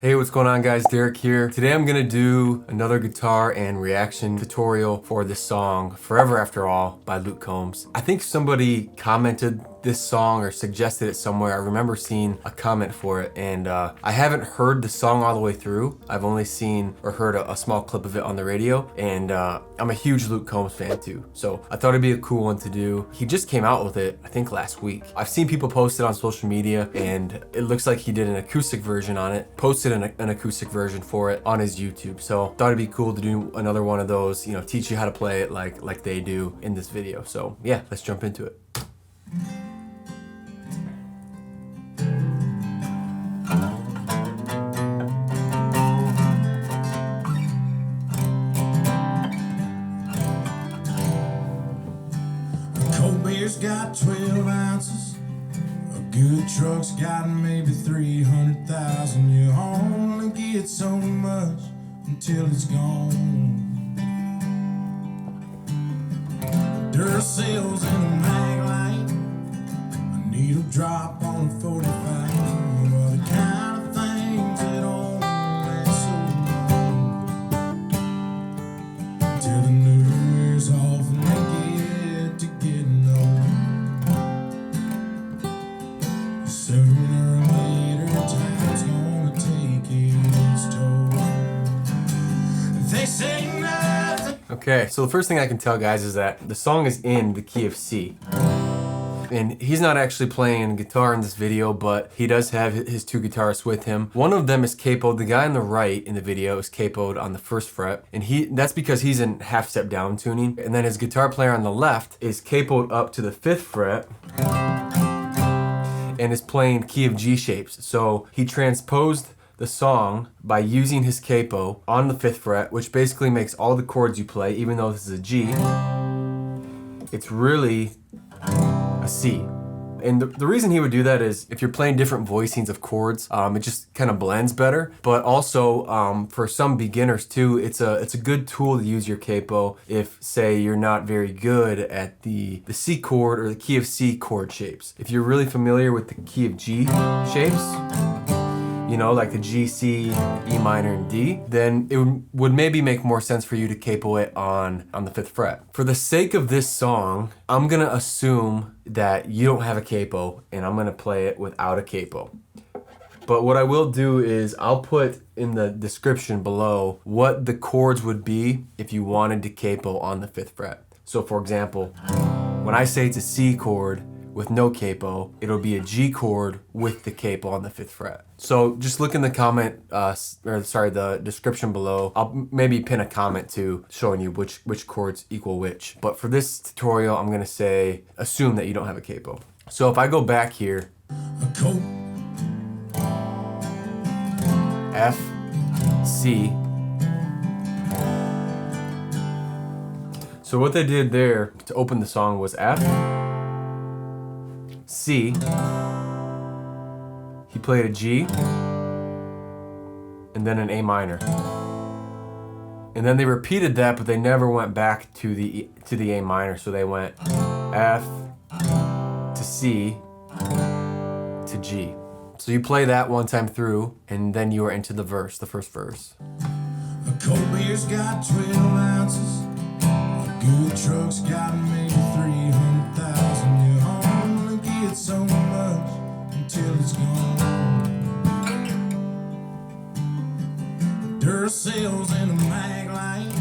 Hey, what's going on guys? Derrik here. Today I'm gonna do another guitar and reaction tutorial for this song, Forever After All by COMBS. I think somebody commented this song or suggested it somewhere. I remember seeing a comment for it, and I haven't heard the song all the way through. I've only seen or heard a small clip of it on the radio, and I'm a huge COMBS fan too. So I thought it'd be a cool one to do. He just came out with it, I think last week. I've seen people post it on social media, and it looks like he did an acoustic version on it, posted an acoustic version for it on his YouTube. So thought it'd be cool to do another one of those, you know, teach you how to play it like they do in this video. So yeah, let's jump into it. Got 12 ounces. A good truck's got maybe 300,000. You only get so much until it's gone. Duracells in a mag light, a needle drop on a 45. Well, the kind of things that don't last so long. Till the new year's off and they get to getting old. Sooner or later, time's gonna take its toll. They say nothing. Okay, so the first thing I can tell guys is that the song is in the key of C. And he's not actually playing guitar in this video, but he does have his two guitarists with him. One of them is capoed. The guy on the right in the video is capoed on the 1st fret, and that's because he's in half step down tuning. And then his guitar player on the left is capoed up to the 5th fret and is playing key of G shapes. So he transposed the song by using his capo on the 5th fret, which basically makes all the chords you play, even though this is a G, it's really a C. And the reason he would do that is if you're playing different voicings of chords, it just kind of blends better. But also for some beginners too, it's a good tool to use your capo if, say, you're not very good at the C chord or the key of C chord shapes. If you're really familiar with the key of G shapes, you know, like the G, C, E minor, and D, then it would maybe make more sense for you to capo it on the 5th fret. For the sake of this song, I'm gonna assume that you don't have a capo, and I'm gonna play it without a capo. But what I will do is I'll put in the description below what the chords would be if you wanted to capo on the 5th fret. So for example, when I say it's a C chord with no capo, it'll be a G chord with the capo on the 5th fret. So just look in the the description below. I'll maybe pin a comment too, showing you which chords equal which. But for this tutorial, I'm gonna say, assume that you don't have a capo. So if I go back here, F, C. So what they did there to open the song was F, C, he played a G, and then an A minor. And then they repeated that, but they never went back to the A minor, so they went F to C to G. So you play that one time through, and then you are into the verse, the first verse. A cold beer's got 12 ounces. A good truck's got maybe 300,000. You only get so much until it's gone. Duracells in a mag light,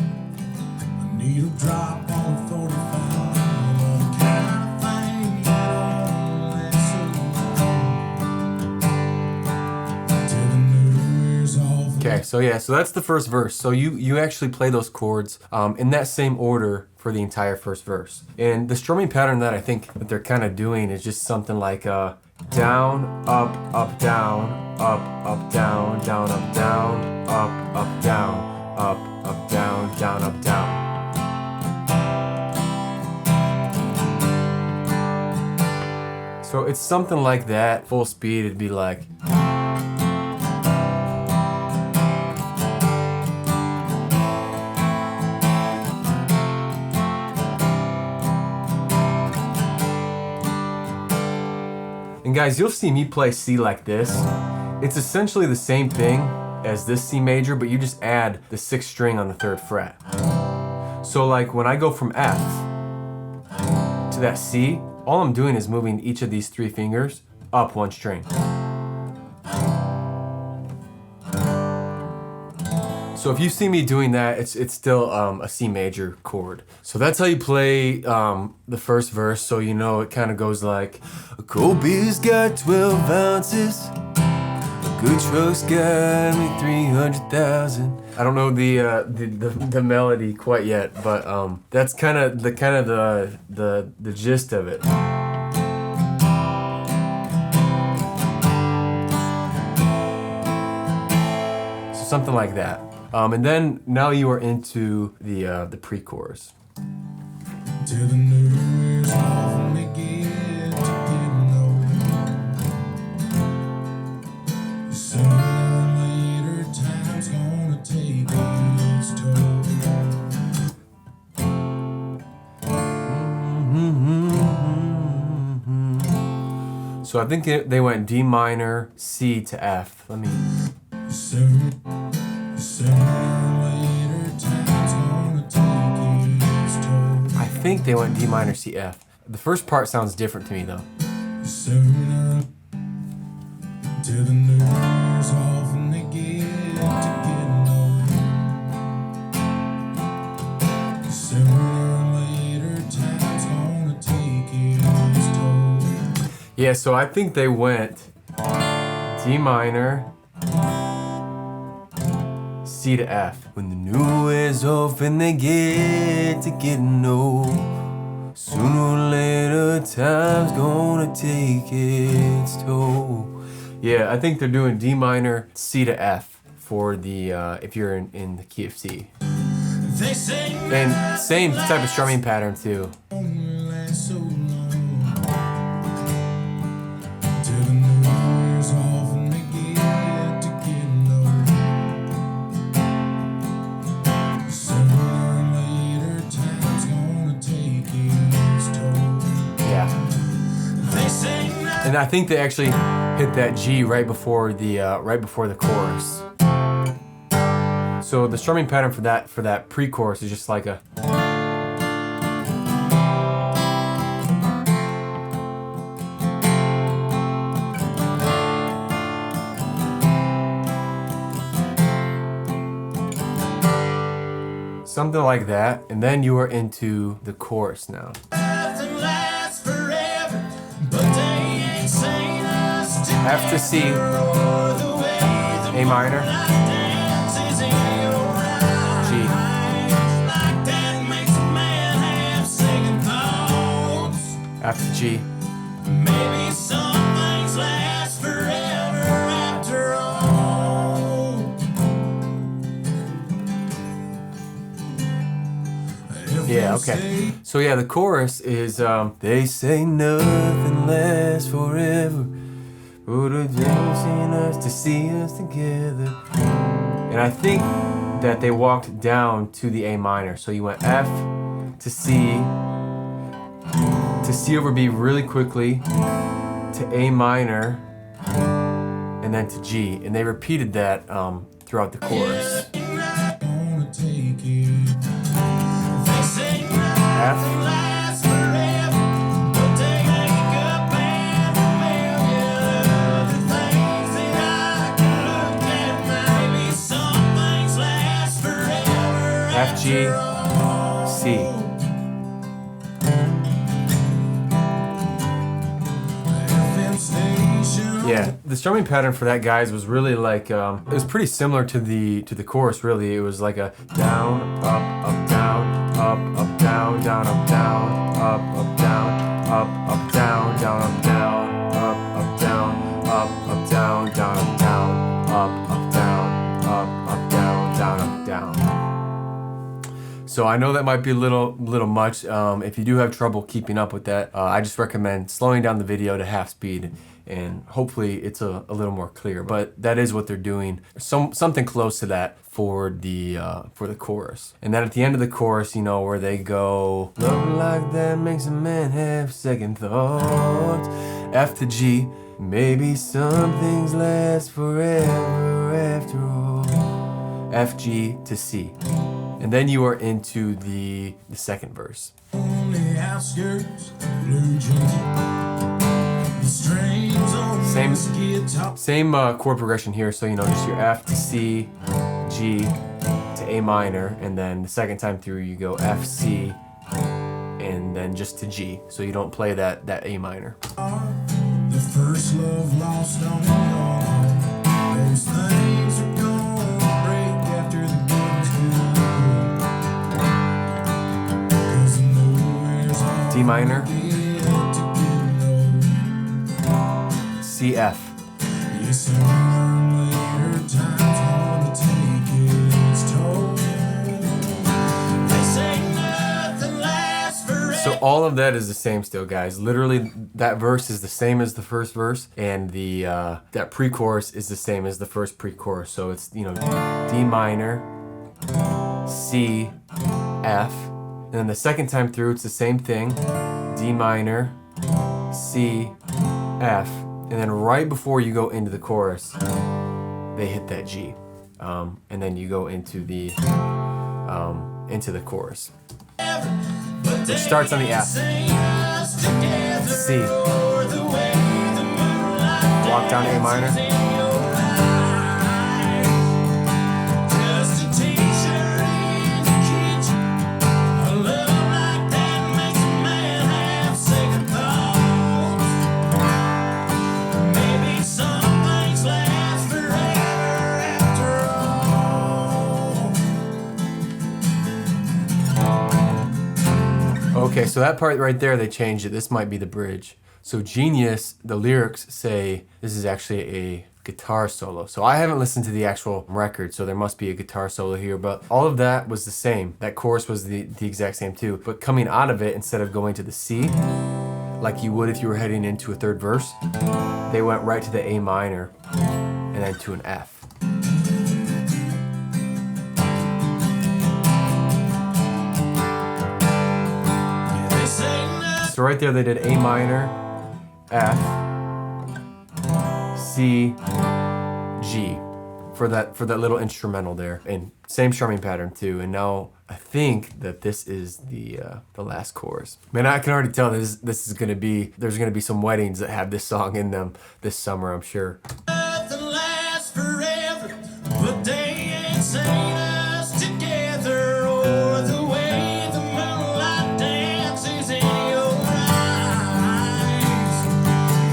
a needle drop on a 45. Okay, so yeah, so that's the first verse. So you actually play those chords in that same order for the entire first verse. And the strumming pattern that I think that they're kind of doing is just something like down, up, up, down, up, up, down, down, up, down, up, up, down, up, up, down, down, up, down. So it's something like that. Full speed, it'd be like. And guys, you'll see me play C like this. It's essentially the same thing, as this C major, but you just add the 6th string on the 3rd fret. So like when I go from F to that C, all I'm doing is moving each of these 3 fingers up 1 string. So if you see me doing that, it's still a C major chord. So that's how you play the first verse, so you know it kind of goes like, a cold beer's got 12 ounces, a good truck's got me 300,000. I don't know the melody quite yet, but that's kind of the gist of it. So something like that. And then now you are into the pre-chorus. Till the new year's off and they get to getting old. Sooner or later, time's gonna take its toll. So I think they went D minor, C to F. Let me. Sooner or later, time's gonna take its toll. I think they went D minor, C, F. The first part sounds different to me though. Sooner till the new year's off and they get to getting old. Sooner or later, time's gonna take its toll. Yeah, so I think they went D minor, C to F. When the new is off and they get to getting old, sooner or later time's gonna take its toll. Yeah, I think they're doing D minor, C to F for the if you're in the key of C. They say And same type of strumming pattern too. only lasts so long. Till the new year's off and they get to getting old. Sooner or later, time's gonna take its toll. Yeah. They say And I think they actually hit that G right before the chorus. So the strumming pattern for that pre-chorus is just like a. Something like that, and then you are into the chorus now. nothing lasts forever, but they ain't saying us to F to C, A minor, G. F to G. Maybe some things last forever after all. Yeah, okay. So yeah, the chorus is they say nothing lasts forever, but they've seen us to see us together. And I think that they walked down to the A minor. So you went F to C over B really quickly, to A minor, and then to G. And they repeated that throughout the chorus. F, F, G, C. Yeah, the strumming pattern for that, guys, was really like it was pretty similar to the chorus. Really, it was like a down, up, down, up, down, down, up, down, up, down, up, down, down, up, down, up, down, up, down, down, up, down, up, down, up, down, down, up, down. So I know that might be a little much. If you do have trouble keeping up with that, I just recommend slowing down the video to half speed, and hopefully it's a little more clear. But that is what they're doing, something close to that for the chorus. And then at the end of the chorus, you know, where they go, love like that makes a man have second thoughts. F to G, maybe some things last forever after all. F, G to C. And then you are into the second verse. On the outskirts of blue jeans. The strings on this guitar. Same chord progression here. So, you know, just your F to C, G to A minor, and then the second time through you go F, C, and then just to G. So you don't play that A minor. The first love lost on the yard. Those things are gonna break after the game's done. 'Cause nowhere's all D minor, to get C, F. Yes, sooner or later, time's gonna take its toll. They say nothing lasts forever. So all of that is the same still, guys. Literally, that verse is the same as the first verse, and the that pre-chorus is the same as the first pre-chorus. So it's, you know, D minor, C, F, and then the second time through it's the same thing. D minor, C, F, and then right before you go into the chorus, they hit that G, and then you go into the chorus. It starts on the F, C, walk down A minor, Okay, so that part right there, they changed it. This might be the bridge. So Genius, the lyrics say this is actually a guitar solo. So I haven't listened to the actual record, so there must be a guitar solo here, but all of that was the same. That chorus was the exact same too. But coming out of it, instead of going to the C, like you would if you were heading into a third verse, they went right to the A minor and then to an F. So right there they did A minor, F, C, G for that little instrumental there, and same strumming pattern too. And now I think that this is the last chorus. Man, I can already tell there's gonna be some weddings that have this song in them this summer, I'm sure. Nothing lasts forever, but they ain't saying us together, or the way the moonlight dances in your eyes.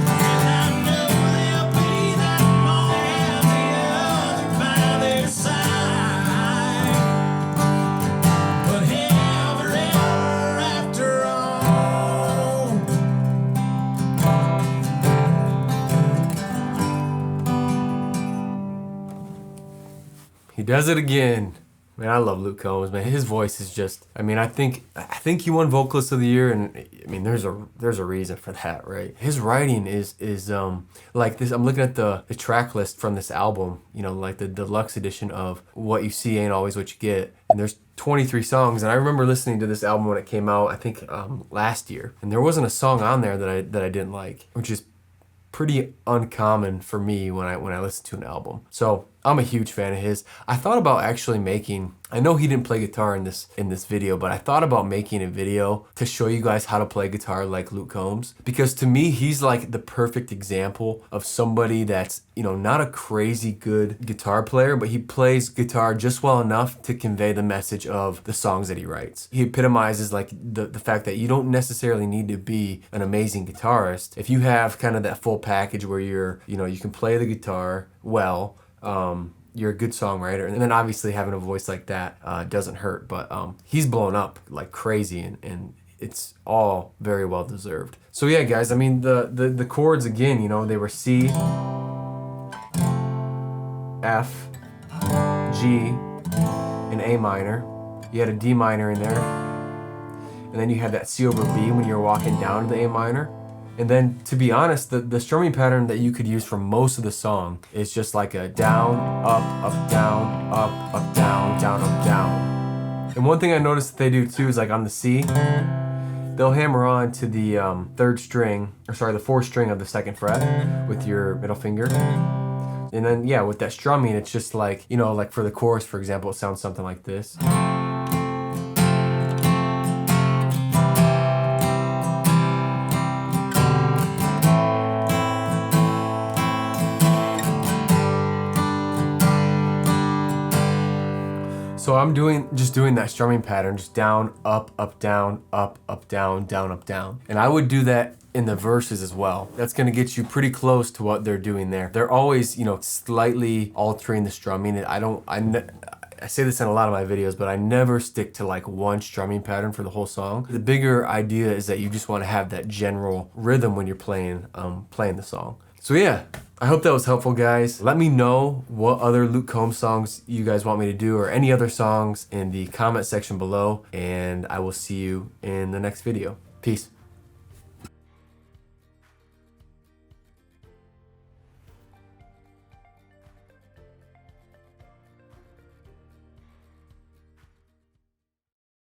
And I know there'll be that moment, the other by their side. But ever after all. He does it again. Man, I love Luke Combs, man. His voice is just, I mean, I think he won Vocalist of the Year, and I mean, there's a reason for that, right? His writing is like this. I'm looking at the track list from this album, you know, like the deluxe edition of What You See Ain't Always What You Get, and there's 23 songs, and I remember listening to this album when it came out, I think last year, and there wasn't a song on there that I didn't like, which is pretty uncommon for me when I listen to an album. So I'm a huge fan of his. I thought about actually making, I know he didn't play guitar in this video, but I thought about making a video to show you guys how to play guitar like Luke Combs, because to me he's like the perfect example of somebody that's, you know, not a crazy good guitar player, but he plays guitar just well enough to convey the message of the songs that he writes. He epitomizes like the fact that you don't necessarily need to be an amazing guitarist. If you have kind of that full package where you're, you know, you can play the guitar well, you're a good songwriter, and then obviously having a voice like that doesn't hurt, but he's blown up like crazy, and it's all very well deserved. So yeah, guys, I mean the chords again, you know, they were C, F, G, and A minor. You had a D minor in there, and then you had that C over B when you were walking down to the A minor. And then, to be honest, the strumming pattern that you could use for most of the song is just like a down, up, down, up, down, down, up, down. And one thing I noticed that they do too is like on the C, they'll hammer on to the the 4th string of the 2nd fret with your middle finger. And then yeah, with that strumming, it's just like, you know, like for the chorus, for example, it sounds something like this. So I'm just doing that strumming pattern, just down, up, down, down, up, down. And I would do that in the verses as well. That's gonna get you pretty close to what they're doing there. They're always, you know, slightly altering the strumming. I say this in a lot of my videos, but I never stick to like one strumming pattern for the whole song. The bigger idea is that you just wanna have that general rhythm when you're playing the song. So yeah, I hope that was helpful, guys. Let me know what other Luke Combs songs you guys want me to do, or any other songs in the comment section below, and I will see you in the next video. Peace.